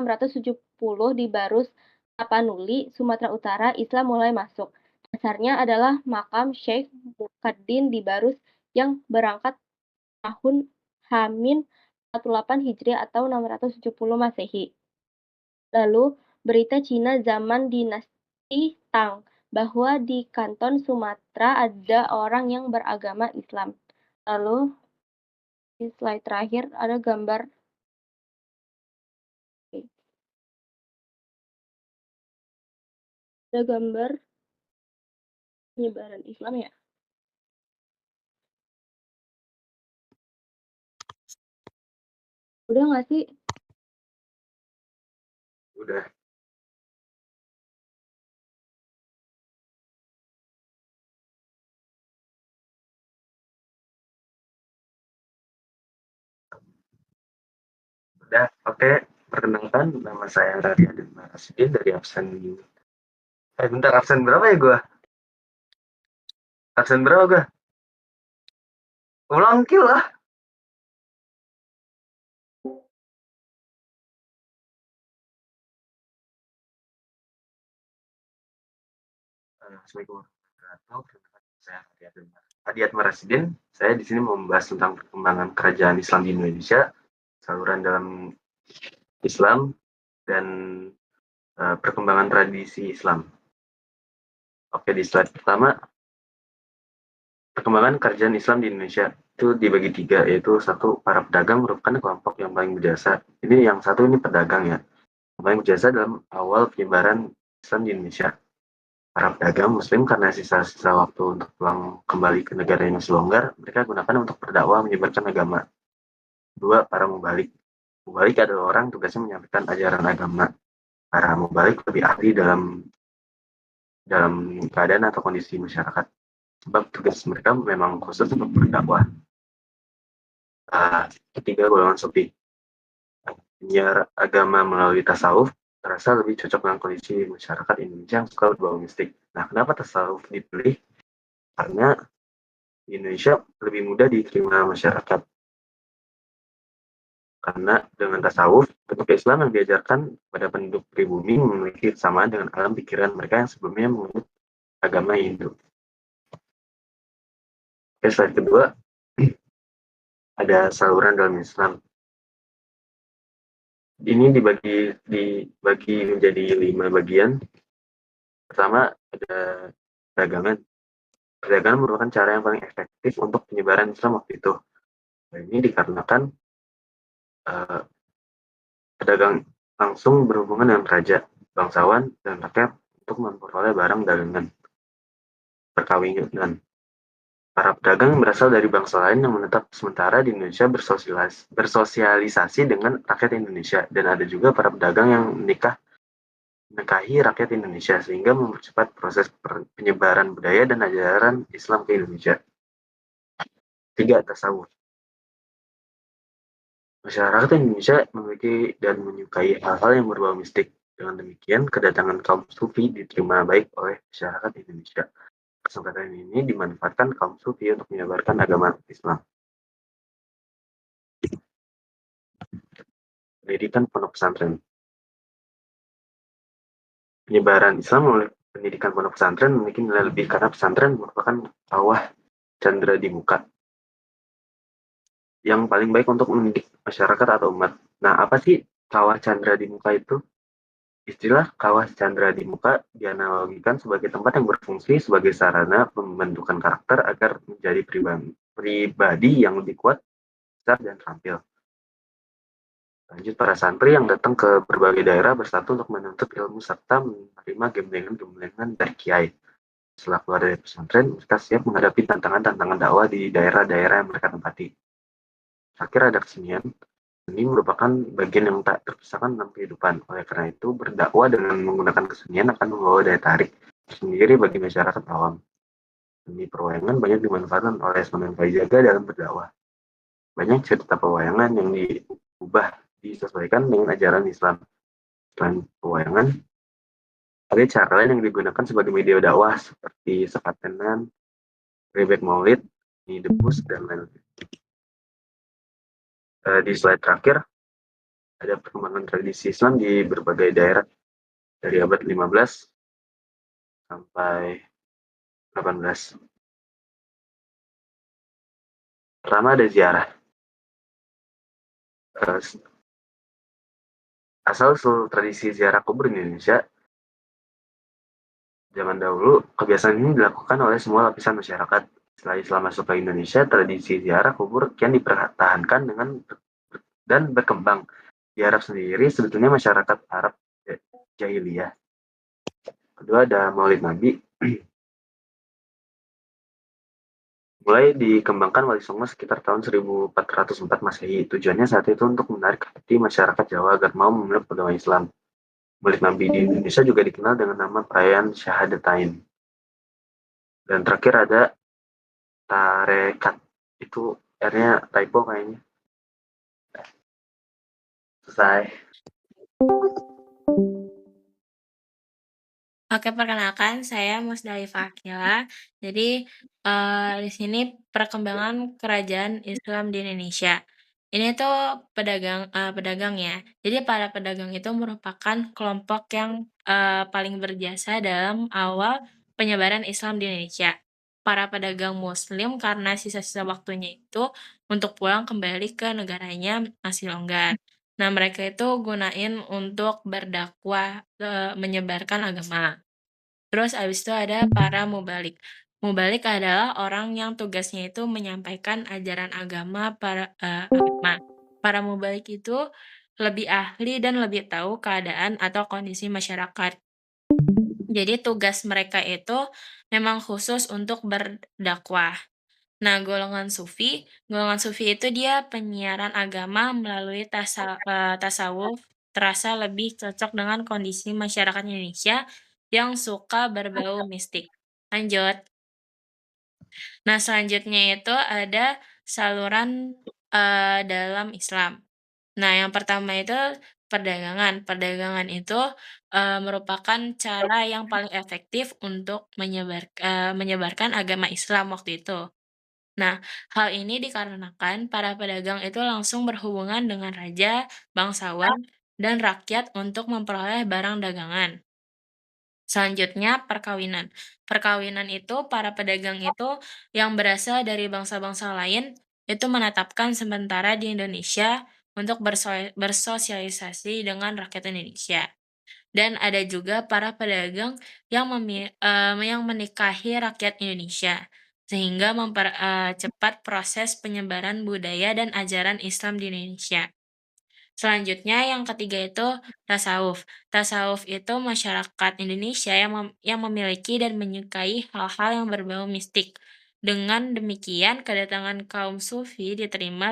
670 di Barus Tapanuli, Sumatera Utara, Islam mulai masuk. Dasarnya adalah makam Syekh Muqaddin di Barus yang berangkat tahun H-18 Hijriah atau 670 Masehi. Lalu, berita Cina zaman dinasti Tang bahwa di Kanton Sumatera ada orang yang beragama Islam. Lalu, di slide terakhir ada gambar penyebaran Islam ya. Udah nggak sih? Udah. Udah, oke. Perkenalkan, nama saya Radi Adin Marasidin dari absen. Bentar, absen berapa ya gue? Absen berapa gue? Ulang kill lah. Assalamualaikum warahmatullahi wabarakatuh. Saya Adiat Marasidin. Saya di sini membahas tentang perkembangan kerajaan Islam di Indonesia, saluran dalam Islam, dan perkembangan tradisi Islam. Oke, di slide pertama, perkembangan kerajaan Islam di Indonesia itu dibagi tiga, yaitu satu, para pedagang merupakan kelompok yang paling berjasa. Ini yang satu ini pedagang ya, yang paling berjasa dalam awal penyebaran Islam di Indonesia. Para pedagang Muslim karena sisa-sisa waktu untuk pulang kembali ke negara yang masih longgar, mereka gunakan untuk berdakwah menyebarkan agama. Dua, para mubalik. Mubalik adalah orang tugasnya menyampaikan ajaran agama. Para mubalik lebih ahli dalam keadaan atau kondisi masyarakat. Sebab tugas mereka memang khusus untuk berdakwah. Ketiga, golongan sufi. Penyiar agama melalui tasawuf terasa lebih cocok dengan kondisi masyarakat Indonesia yang suka berbau mistik. Nah, kenapa tasawuf dipilih? Karena di Indonesia lebih mudah diterima masyarakat. Karena dengan tasawuf, bentuk Islam yang diajarkan pada penduduk pribumi memiliki kesamaan dengan alam pikiran mereka yang sebelumnya menganut agama Hindu. Oke, slide kedua, ada saluran dalam Islam. Ini dibagi menjadi 5 bagian. Pertama, ada perdagangan. Perdagangan merupakan cara yang paling efektif untuk penyebaran Islam waktu itu. Nah, ini dikarenakan pedagang langsung berhubungan dengan raja, bangsawan, dan rakyat untuk memperoleh barang dagangan, perkawinan. Para pedagang yang berasal dari bangsa lain yang menetap sementara di Indonesia bersosialisasi dengan rakyat Indonesia, dan ada juga para pedagang yang menikahi rakyat Indonesia sehingga mempercepat proses penyebaran budaya dan ajaran Islam ke Indonesia. 3. Tasawuf. Masyarakat Indonesia memiliki dan menyukai hal-hal yang berbau mistik. Dengan demikian, kedatangan kaum sufi diterima baik oleh masyarakat Indonesia. Kesempatan ini dimanfaatkan kaum sufi untuk menyebarkan agama Islam. Pendidikan pondok pesantren. Penyebaran Islam melalui pendidikan pondok pesantren memiliki nilai lebih karena pesantren merupakan kawah candera di muka yang paling baik untuk mendidik masyarakat atau umat. Nah, apa sih kawah candera di muka itu? Istilah kawah candera di muka dianalogikan sebagai tempat yang berfungsi sebagai sarana pembentukan karakter agar menjadi pribadi yang lebih kuat, besar, dan terampil. Lanjut, para santri yang datang ke berbagai daerah bersatu untuk menuntut ilmu serta menerima gemblengan-gemblengan dari kiai. Setelah keluar dari pesantren, mereka siap menghadapi tantangan-tantangan dakwah di daerah-daerah yang mereka tempati. Terakhir ada kesenian. Seni merupakan bagian yang tak terpisahkan dalam kehidupan. Oleh karena itu, berdakwah dengan menggunakan kesenian akan membawa daya tarik sendiri bagi masyarakat awam. Seni perwayangan banyak dimanfaatkan oleh Sunan Kalijaga dalam berdakwah. Banyak cerita pewayangan yang disesuaikan dengan ajaran Islam. Selain pewayangan, ada cara lain yang digunakan sebagai media dakwah seperti sekatenan, rebek maulid, debus, dan lain-lain. Di slide terakhir, ada perkembangan tradisi Islam di berbagai daerah dari abad 15 sampai 18. Pertama ada ziarah. Asal-usul tradisi ziarah kubur di Indonesia, zaman dahulu kebiasaan ini dilakukan oleh semua lapisan masyarakat. Setelah Islam masuk ke Indonesia, tradisi ziarah kubur kian dipertahankan dan berkembang. Di Arab sendiri sebetulnya masyarakat Arab jahiliyah. Kedua ada Maulid Nabi. Mulai dikembangkan Wali Songo sekitar tahun 1404 Masehi. Tujuannya saat itu untuk menarik hati masyarakat Jawa agar mau memeluk agama Islam. Maulid Nabi di Indonesia juga dikenal dengan nama perayaan Syahadatain. Dan terakhir ada Tarekat. Itu R-nya typo kayaknya. Selesai. Oke, perkenalkan saya Musdalifah Akila. Jadi, di sini perkembangan kerajaan Islam di Indonesia. Ini tuh pedagang ya. Jadi para pedagang itu merupakan kelompok yang, paling berjasa dalam awal penyebaran Islam di Indonesia. Para pedagang muslim karena sisa-sisa waktunya itu untuk pulang kembali ke negaranya masih longgar. Nah, mereka itu gunain untuk berdakwah, menyebarkan agama. Terus abis itu ada para mubalik. Mubalik adalah orang yang tugasnya itu menyampaikan ajaran agama. Para mubalik itu lebih ahli dan lebih tahu keadaan atau kondisi masyarakat. Jadi tugas mereka itu memang khusus untuk berdakwah. Nah, golongan sufi itu dia penyiaran agama melalui tasawuf, terasa lebih cocok dengan kondisi masyarakat Indonesia yang suka berbau mistik. Lanjut. Nah, selanjutnya itu ada saluran, dalam Islam. Nah, yang pertama itu perdagangan. Perdagangan itu, merupakan cara yang paling efektif untuk menyebarkan agama Islam waktu itu. Nah, hal ini dikarenakan para pedagang itu langsung berhubungan dengan raja, bangsawan, dan rakyat untuk memperoleh barang dagangan. Selanjutnya, perkawinan. Perkawinan itu para pedagang itu yang berasal dari bangsa-bangsa lain itu menetapkan sementara di Indonesia untuk bersosialisasi dengan rakyat Indonesia. Dan ada juga para pedagang yang menikahi rakyat Indonesia, sehingga mempercepat proses penyebaran budaya dan ajaran Islam di Indonesia. Selanjutnya yang ketiga itu tasawuf. Tasawuf itu masyarakat Indonesia yang memiliki dan menyukai hal-hal yang berbau mistik. Dengan demikian, kedatangan kaum sufi diterima